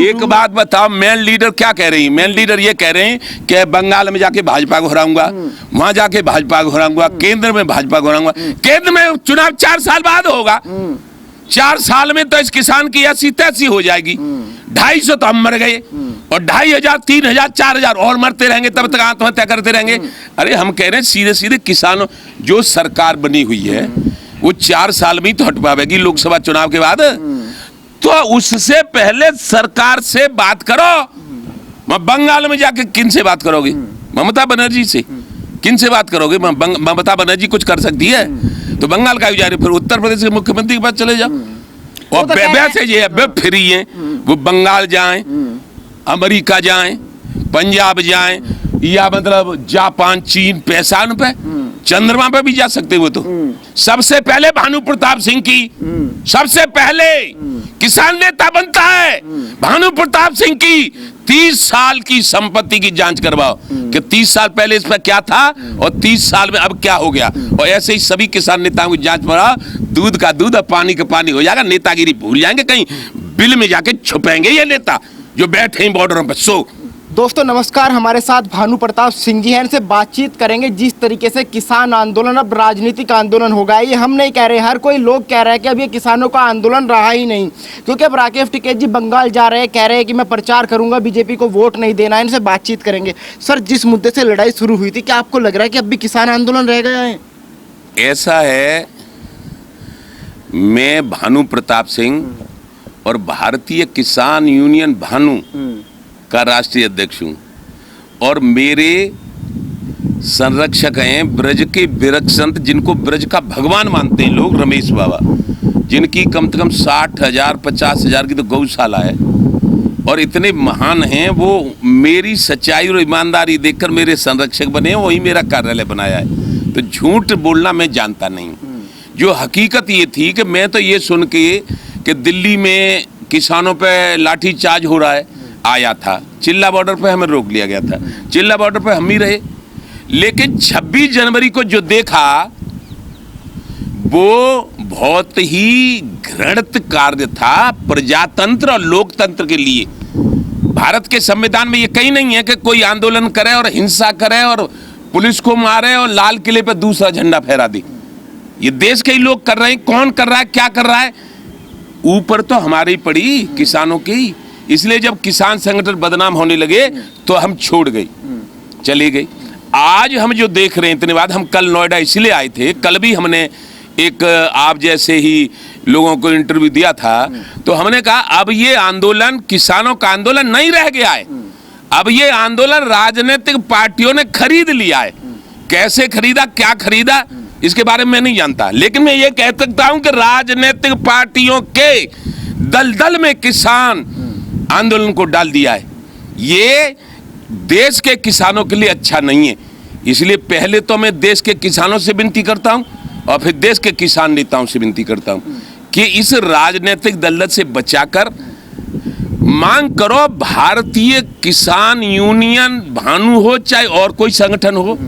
एक बात बताओ, मेन लीडर क्या कह रही है? मेन लीडर ये कह रहे हैं कि बंगाल में जाके भाजपा को हराऊंगा, वहां जाके भाजपा को हराऊंगा, केंद्र में भाजपा को हराऊंगा। केंद्र में चुनाव 4 साल बाद होगा, 4 साल में तो इस किसान की 80-83 हो जाएगी। 250 तो हम मर गए, और 2500, 3000, 4000 और मरते रहेंगे, तब तक आत्महत्या करते रहेंगे। अरे हम कह रहे हैं सीधे सीधे किसानों, जो सरकार बनी हुई है वो 4 साल में तो हट पाएगी लोकसभा चुनाव के बाद, तो उससे पहले सरकार से बात करो। बंगाल में जाके किन से बात करोगे? ममता बनर्जी से किन से बात करोगे? ममता बनर्जी कुछ कर सकती है तो बंगाल का जा रही, फिर उत्तर प्रदेश के मुख्यमंत्री के पास चले जाओ। और वैसे ये फ्री है, वो बंगाल जाएं, अमेरिका जाएं, पंजाब जाएं, या मतलब जापान, चीन, पैसान पे, चंद्रमा पे भी जा सकते हो। तो सबसे पहले भानु प्रताप सिंह की, सबसे पहले किसान नेता बनता है भानु प्रताप सिंह की 30 साल की संपत्ति की जांच करवाओ कि 30 साल पहले इस पर क्या था और 30 साल में अब क्या हो गया। और ऐसे ही सभी किसान नेताओं की जांच कराओ, दूध का दूध और पानी का पानी हो जाएगा। नेतागिरी भूल जाएंगे, कहीं बिल में जाके छुपेंगे ये नेता जो बैठे हैं बॉर्डरों पर। सो दोस्तों नमस्कार, हमारे साथ भानु प्रताप सिंह जी हैं, इनसे बातचीत करेंगे। जिस तरीके से किसान आंदोलन अब राजनीतिक आंदोलन हो गया, ये हम नहीं कह रहे, हर कोई लोग कह रहे हैं कि अब ये किसानों का आंदोलन रहा ही नहीं, क्योंकि अब राकेश टिकैत जी बंगाल जा रहे हैं, कह रहे हैं कि मैं प्रचार करूंगा, बीजेपी को वोट नहीं देना है। इनसे बातचीत करेंगे। सर, जिस मुद्दे से लड़ाई शुरू हुई थी, क्या आपको लग रहा है कि अब भी किसान आंदोलन रह गया है? ऐसा है, मैं भानु प्रताप सिंह और भारतीय किसान यूनियन भानु का राष्ट्रीय अध्यक्ष हूं, और मेरे संरक्षक हैं ब्रज के विरक्त संत, जिनको ब्रज का भगवान मानते हैं लोग, रमेश बाबा, जिनकी कम से कम 60,000 50,000 की तो गौशाला है, और इतने महान हैं वो। मेरी सच्चाई और ईमानदारी देखकर मेरे संरक्षक बने, वही मेरा कार्यालय बनाया है। तो झूठ बोलना मैं जानता नहीं। जो हकीकत ये थी कि मैं तो ये सुन के कि दिल्ली में किसानों पे लाठीचार्ज हो रहा है आया था, चिल्ला बॉर्डर पे हमें रोक लिया गया था, चिल्ला बॉर्डर पे हम ही रहे। लेकिन 26 जनवरी को जो देखा वो बहुत ही घृणित कार्य था प्रजातंत्र और लोकतंत्र के लिए। भारत के संविधान में ये कहीं नहीं है कि कोई आंदोलन करे और हिंसा करे और पुलिस को मारे और लाल किले पे दूसरा झंडा फहरा दे। ये देश के ही लोग कर रहे हैं। कौन कर रहा है, क्या कर रहा है? ऊपर तो हमारी पड़ी, किसानों की। इसलिए जब किसान संगठन बदनाम होने लगे तो हम छोड़ गए, चले गए। आज हम जो देख रहे हैं, इतने बाद हम कल नोएडा इसलिए आए थे, कल भी हमने एक आप जैसे ही लोगों को इंटरव्यू दिया था, तो हमने कहा अब ये आंदोलन किसानों का आंदोलन नहीं रह गया है, अब ये आंदोलन राजनीतिक पार्टियों ने खरीद लिया है। कैसे खरीदा, क्या खरीदा, इसके बारे में मैं नहीं जानता, लेकिन मैं ये कह सकता हूं कि राजनीतिक पार्टियों के दलदल में किसान आंदोलन को डाल दिया है। ये देश के किसानों के लिए अच्छा नहीं है। इसलिए पहले तो मैं देश के किसानों से विनती करता हूं और फिर देश के किसान नेताओं से विनती करता हूं कि इस राजनीतिक दलदल से बचाकर मांग करो। भारतीय किसान यूनियन भानु हो चाहे और कोई संगठन हो,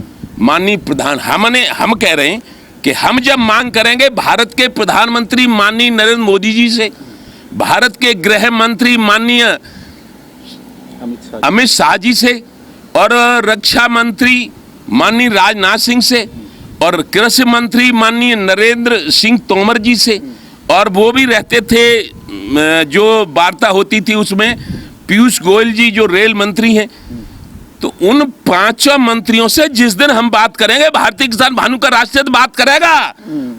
माननीय प्रधान, हम कह रहे हैं कि हम जब मांग करेंगे भारत के प्रधानमंत्री माननीय नरेंद्र मोदी जी से, भारत के गृह मंत्री माननीय अमित शाह जी से, और रक्षा मंत्री माननीय राजनाथ सिंह से, और कृषि मंत्री माननीय नरेंद्र सिंह तोमर जी से, और वो भी रहते थे जो वार्ता होती थी उसमें पीयूष गोयल जी जो रेल मंत्री हैं। तो उन 5 मंत्रियों से जिस दिन हम बात करेंगे, भारतीय किसान भानु का राष्ट्रीय बात करेगा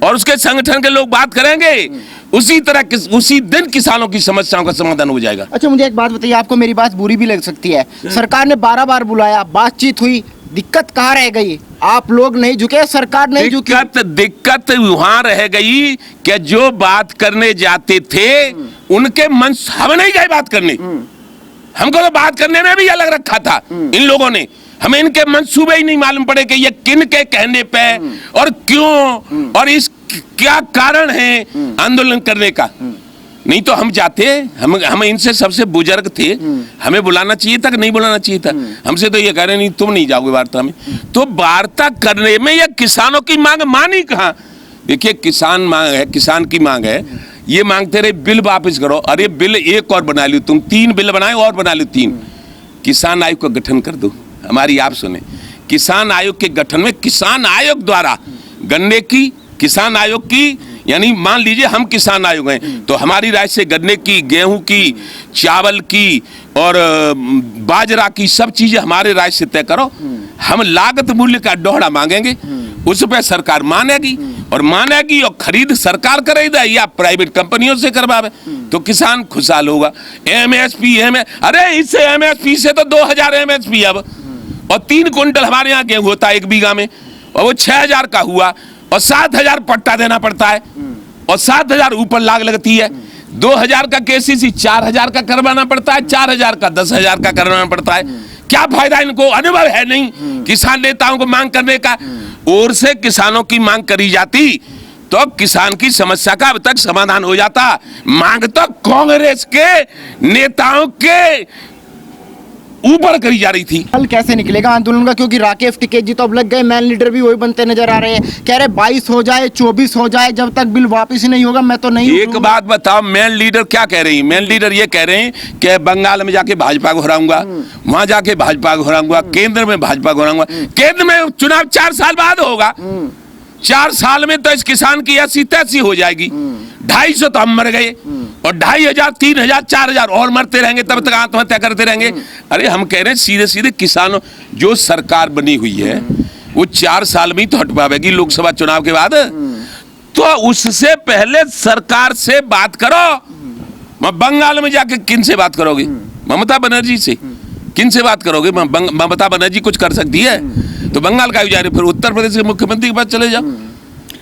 और उसके संगठन के लोग बात करेंगे, उसी दिन किसानों की समस्याओं का समाधान हो जाएगा। अच्छा, मुझे एक बात बताइए, आपको मेरी बात बुरी भी लग सकती है, सरकार ने 12 बार बुलाया, बातचीत हुई, दिक्कत कहाँ रह गई? आप लोग नहीं झुके, सरकार नहीं झुकी। दिक्कत वहां रह गई कि जो बात करने जाते थे उनके मन, हम नहीं गए बात करने, हमको तो बात करने में भी अलग रखा था इन लोगों ने। हमें इनके मंसूबे ही नहीं मालूम पड़े कि ये किन के कहने पे और क्यों और इस क्या कारण है आंदोलन करने का। नहीं तो हम जाते, हम इनसे सबसे बुजुर्ग थे, हमें बुलाना चाहिए था कि नहीं बुलाना चाहिए था? हमसे तो ये कह रहे नहीं तुम नहीं जाओगे वार्ता में। तो वार्ता करने में ये किसानों की मांग मानी कहाँ? देखिए, किसान मांग है, किसान की मांग है ये मांगते रहे बिल वापस करो। अरे बिल एक और बना लो तुम, 3 बिल बनाए और बना लो 3। किसान आयोग का गठन कर दो। हमारी आप सुने, किसान आयोग के गठन में किसान आयोग द्वारा गन्ने की, किसान आयोग की, यानी मान लीजिए हम किसान आयोग हैं तो हमारी राय से गन्ने की, गेहूं की, चावल की और बाजरा की सब चीजें हमारे राय से तय करो। हम लागत मूल्य का दोहरा मांगेंगे, उस पर सरकार मानेगी और खरीद सरकार करेगा या प्राइवेट कंपनियों से करवावे तो किसान खुशहाल होगा। एमएसपी अरे इससे एमएसपी से तो 2000 एमएसपी अब, और 3 क्विंटल हमारे यहाँ गेहूं होता है 1 बीघा में, और वो 6000 का हुआ और 7000 पट्टा देना पड़ता है और 7000 ऊपर लाग लगती है। 2000 का केसीसी 4000 का करवाना पड़ता है, 4000 का 10,000 का करवाना पड़ता है। क्या फायदा इनको? अनुभव है नहीं किसान नेताओं को मांग करने का। और से किसानों की मांग करी जाती तो किसान की समस्या का अब तक समाधान हो जाता। मांग तो कांग्रेस के नेताओं के ऊपर करी जा रही थी। हल कैसे निकलेगा आंदोलन का? क्योंकि राकेश टिकैत जी तो अब लग गए, मैन लीडर भी वही बनते नजर आ रहे हैं। कह रहे 22 हो जाए, 24 हो जाए, जब तक बिल वापस ही नहीं होगा मैं तो नहीं। एक बात बताओ, मैन लीडर क्या कह रही है? मैन लीडर ये कह रहे हैं कि बंगाल में जाके भाजपा को हराऊंगा, वहां जाके भाजपा को हराऊंगा, केंद्र में भाजपा को हराऊंगा। केंद्र में चुनाव 4 साल बाद होगा, 4 साल में तो इस किसान की 80-83 हो जाएगी। 250 तो हम मर गए और 2500, 3000, 4000 और मरते रहेंगे, तब तक आत्महत्या करते रहेंगे। अरे हम कह रहे हैं सीधे सीधे किसानों, जो सरकार बनी हुई है वो 4 साल में ही तो हट पाएगी लोकसभा चुनाव के बाद, तो उससे पहले सरकार से बात करो। बंगाल में जाके किन से बात करोगे? ममता बनर्जी से किन से बात करोगे? ममता बनर्जी कुछ कर सकती है तो बंगाल का जा रहे, फिर उत्तर प्रदेश के मुख्यमंत्री के पास चले जाओ।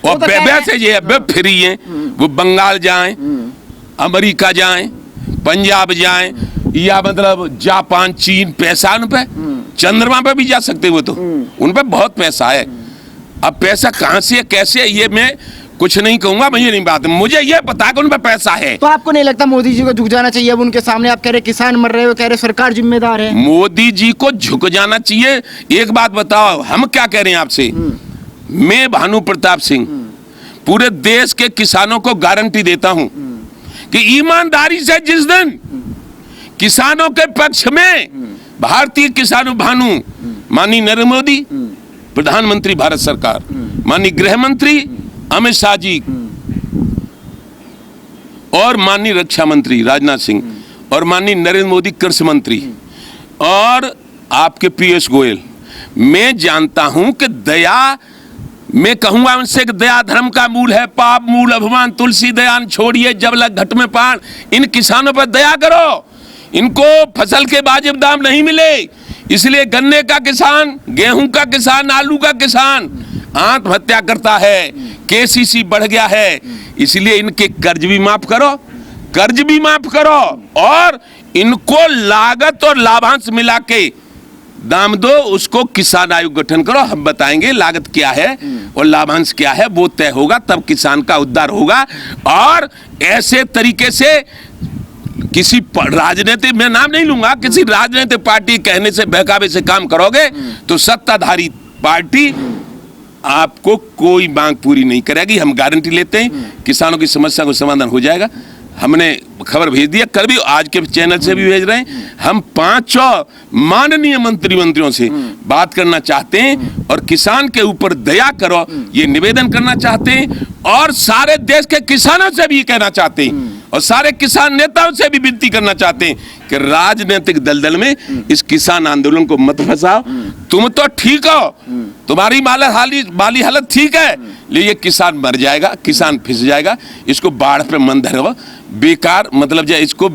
और वैसे ये फ्री है, वो बंगाल जाएं, अमेरिका जाएं, पंजाब जाएं, या मतलब जापान, चीन, पैसा उन पे, चंद्रमा पे भी जा सकते वो तो, उन पे बहुत पैसा है। अब पैसा कहां से कैसे है ये मैं कुछ नहीं कहूंगा, मुझे नहीं बात, मुझे ये पता है कि उन पे पैसा है। तो आपको नहीं लगता मोदी जी को झुक जाना चाहिए अब उनके सामने? आप कह रहे किसान मर रहे हो, कह रहे सरकार जिम्मेदार है। मोदी जी को झुक जाना चाहिए। एक बात बताओ, हम क्या कह रहे हैं आपसे? मैं भानु प्रताप सिंह पूरे देश के किसानों को गारंटी देता हूं कि ईमानदारी से जिस दिन किसानों के पक्ष में भारतीय किसानों भानु माननीय नरेंद्र मोदी प्रधानमंत्री भारत सरकार, माननीय गृह मंत्री अमित शाह जी और माननीय रक्षा मंत्री राजनाथ सिंह और माननीय नरेंद्र मोदी कृषि मंत्री और आपके पीयूष गोयल, मैं जानता हूं कि दया, मैं कहूंगा उनसे कि दया धर्म का मूल है, पाप मूल अभिमान तुलसी दयान छोड़िए जब लग घट में पान। इन किसानों पर दया करो, इनको फसल के वाजिब दाम नहीं मिले, इसलिए गन्ने का किसान, गेहूं का किसान, आलू का किसान आत्महत्या करता है, केसीसी बढ़ गया है, इसलिए इनके कर्ज भी माफ करो, और इनको लागत और लाभांश मिला के दाम दो, उसको किसान आयोग गठन करो। हम बताएंगे लागत क्या है और लाभांश क्या है, वो तय होगा, तब किसान का उद्धार होगा। और ऐसे तरीके से किसी राजनीतिक, मैं नाम नहीं लूंगा, किसी राजनीतिक पार्टी कहने से बहकावे से काम करोगे तो सत्ताधारी पार्टी आपको कोई मांग पूरी नहीं करेगी। हम गारंटी लेते हैं किसानों की समस्या को समाधान हो जाएगा। हमने खबर भेज दिया, कल भी आज के चैनल से भी भेज रहे हैं। हम 5 माननीय मंत्रियों से बात करना चाहते हैं और किसान के ऊपर दया करो ये निवेदन करना चाहते हैं, और सारे देश के किसानों से भी कहना चाहते हैं और सारे किसान नेताओं से भी विनती करना चाहते हैं कि राजनीतिक दलदल में इस किसान आंदोलन को मत फंसाओ। तुम तो ठीक हो, तुम्हारी माली हालत ठीक है, लेकिन ये किसान मर जाएगा, किसान फिस जाएगा। इसको बाढ़ पे मन धरो, बेकार मतलब जो इसको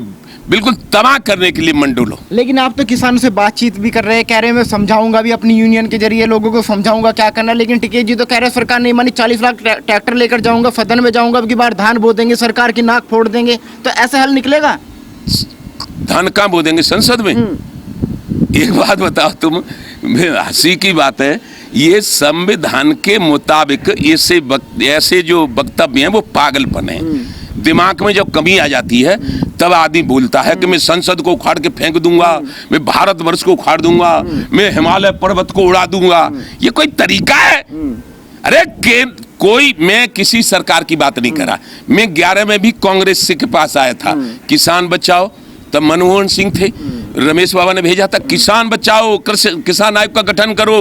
बिल्कुल तबाह करने के लिए मंडोलो। लेकिन आप तो किसानों से बातचीत भी कर रहे हैं, कह रहे हैं मैं समझाऊंगा भी अपनी यूनियन के जरिए लोगों को समझाऊंगा क्या करना। लेकिन टिकैत जी तो कह रहे हैं सरकार नहीं मानी, 40 लाख ट्रैक्टर लेकर जाऊंगा, सदन में जाऊंगा, अब की बार धान बो देंगे, सरकार की नाक फोड़ देंगे, तो ऐसा हल निकलेगा? धान कहाँ बो देंगे? संसद में। एक बात बताओ तुम, हंसी की बात है, ये संविधान के मुताबिक ऐसे जो वक्तव्य हैं वो पागलपन है। दिमाग में जब कमी आ जाती है तब आदमी बोलता है कि मैं संसद को उखाड़ के फेंक दूंगा, मैं भारतवर्ष को उखाड़ दूंगा, मैं हिमालय पर्वत को उड़ा दूंगा। ये कोई तरीका है? अरे कोई, मैं किसी सरकार की बात नहीं कर रहा, मैं 11 में भी कांग्रेस से के पास आया था, किसान बचाओ, तब मनमोहन सिंह थे, रमेश बाबा ने भेजा था किसान बचाओ, किसान आयोग का गठन करो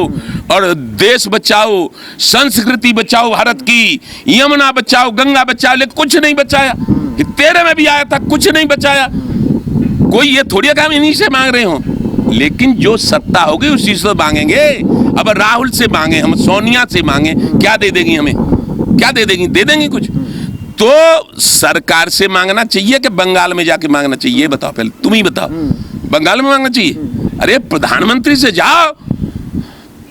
और देश बचाओ, संस्कृति बचाओ भारत की, यमुना बचाओ, गंगा बचाओ, लेकिन कुछ नहीं बचाया। 13 में भी आया था, कुछ नहीं बचाया। कोई ये थोड़ी काम इन्हीं से मांग रहे हो, लेकिन जो सत्ता होगी उसी से मांगेंगे। अब राहुल से मांगे, हम सोनिया से मांगे, क्या दे देगी हमें? क्या दे देगी? दे देंगे कुछ? तो सरकार से मांगना चाहिए कि बंगाल में जाके मांगना चाहिए? बताओ, पहले तुम ही बताओ। बंगाल में मांगना चाहिए? अरे प्रधानमंत्री से जाओ,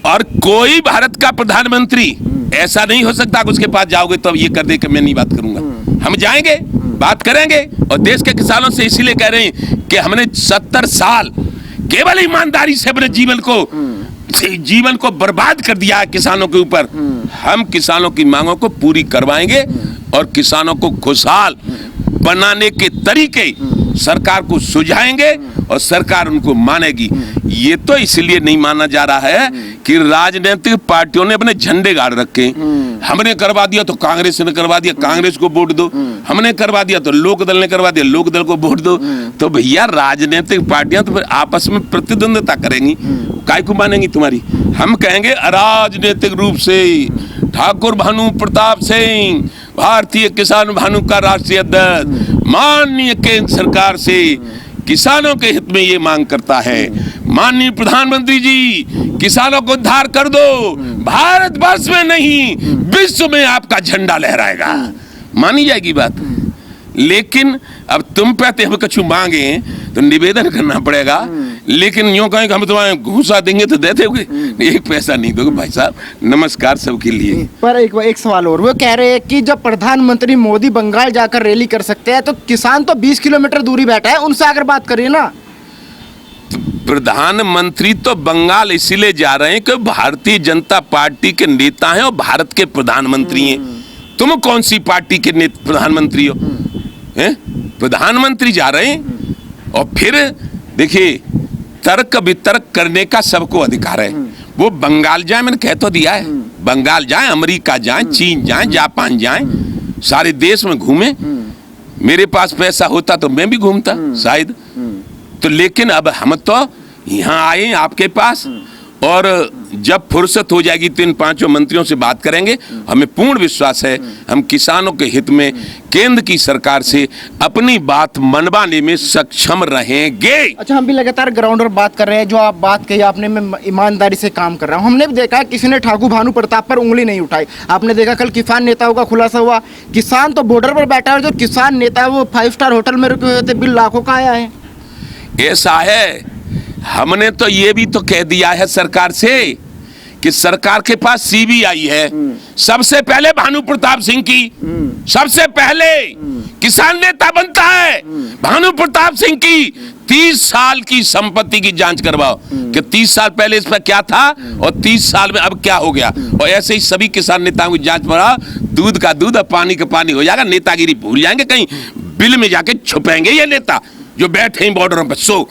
और कोई भारत का प्रधानमंत्री ऐसा नहीं हो सकता कि उसके पास जाओगे तो अब ये कर दे कि मैं नहीं बात करूंगा। हम जाएंगे, बात करेंगे, और देश के किसानों से इसीलिए कह रहे हैं कि हमने 70 साल केवल ईमानदारी से अपने जीवन को बर्बाद कर दिया है किसानों के ऊपर। हम किसानों की मांगों को पूरी करवाएंगे और किसानों को खुशहाल बनाने के तरीके सरकार को सुझाएंगे और सरकार उनको मानेगी। ये तो इसलिए नहीं माना जा रहा है कि राजनीतिक पार्टियों ने अपने झंडे गाड़ रखे। हमने करवा दिया तो कांग्रेस ने करवा दिया, कांग्रेस को वोट दो। हमने करवा दिया तो लोक दल ने करवा दिया, लोक दल को वोट दो। तो भैया राजनीतिक पार्टियां तो फिर आपस में प्रतिद्वंदिता करेंगी, काय को मानेंगी तुम्हारी? हम कहेंगे अराजनीतिक रूप से ठाकुर भानु प्रताप सिंह, भारतीय किसान भानु का राष्ट्रीय अध्यक्ष, माननीय केंद्र सरकार से किसानों के हित में ये मांग करता है, माननीय प्रधानमंत्री जी किसानों को उद्धार कर दो, भारत वर्ष में नहीं विश्व में आपका झंडा लहराएगा। मानी जाएगी बात। लेकिन अब तुम कहते हम कुछ मांगे तो निवेदन करना पड़ेगा, लेकिन यूं कहें कि हम तुम्हारे घूसा देंगे तो दे दोगे, एक पैसा नहीं दोगे। भाई साहब नमस्कार सबके लिए। पर एक सवाल और, वो कह रहे हैं कि जब प्रधानमंत्री मोदी बंगाल जाकर रैली कर सकते हैं तो किसान तो 20 किलोमीटर दूरी बैठा है, उनसे आकर बात करिए ना। प्रधानमंत्री तो बंगाल इसीलिए जा रहे हैं कि भारतीय जनता पार्टी के नेता हैं और भारत के प्रधानमंत्री हैं। तुम कौन सी पार्टी के प्रधानमंत्री हो? हैं? प्रधानमंत्री जा रहे हैं। और फिर देखिए, तर्क वितर्क करने का सबको अधिकार है। वो बंगाल जाए, मैंने कह तो दिया है, बंगाल जाए, अमेरिका जाए, चीन जाए, जापान जाए, सारे देश में घूमे। मेरे पास पैसा होता तो मैं भी घूमता शायद। तो लेकिन अब हम तो यहाँ आए आपके पास, और जब फुर्सत हो जाएगी तो इन 5 मंत्रियों से बात करेंगे। हमें पूर्ण विश्वास है हम किसानों के हित में केंद्र की सरकार से अपनी बात मनवाने में सक्षम रहेंगे। अच्छा, हम भी लगातार ग्राउंड पर बात कर रहे हैं। जो आप बात कही आपने, मैं ईमानदारी से काम कर रहा हूँ। हमने भी देखा किसी ने ठाकुर भानु प्रताप पर उंगली नहीं उठाई। आपने देखा कल किसान नेताओं का खुलासा हुआ, किसान तो बॉर्डर पर बैठा है, जो किसान नेता है वो 5 स्टार होटल में रुके हुए थे, बिल लाखों का आया है। ऐसा है, हमने तो ये भी तो कह दिया है सरकार से कि सरकार के पास सीबीआई है। सबसे पहले भानु प्रताप सिंह की, सबसे पहले किसान नेता बनता है भानु प्रताप सिंह की 30 साल की संपत्ति की जांच करवाओ कि 30 साल पहले इस पर क्या था और 30 साल में अब क्या हो गया। और ऐसे ही सभी किसान नेताओं की जांच बढ़ाओ, दूध का दूध और पानी का पानी हो जाएगा। नेतागिरी भूल जाएंगे, कहीं बिल में जाके छुपेंगे ये नेता जो बैठे हैं बॉर्डरों पर। सो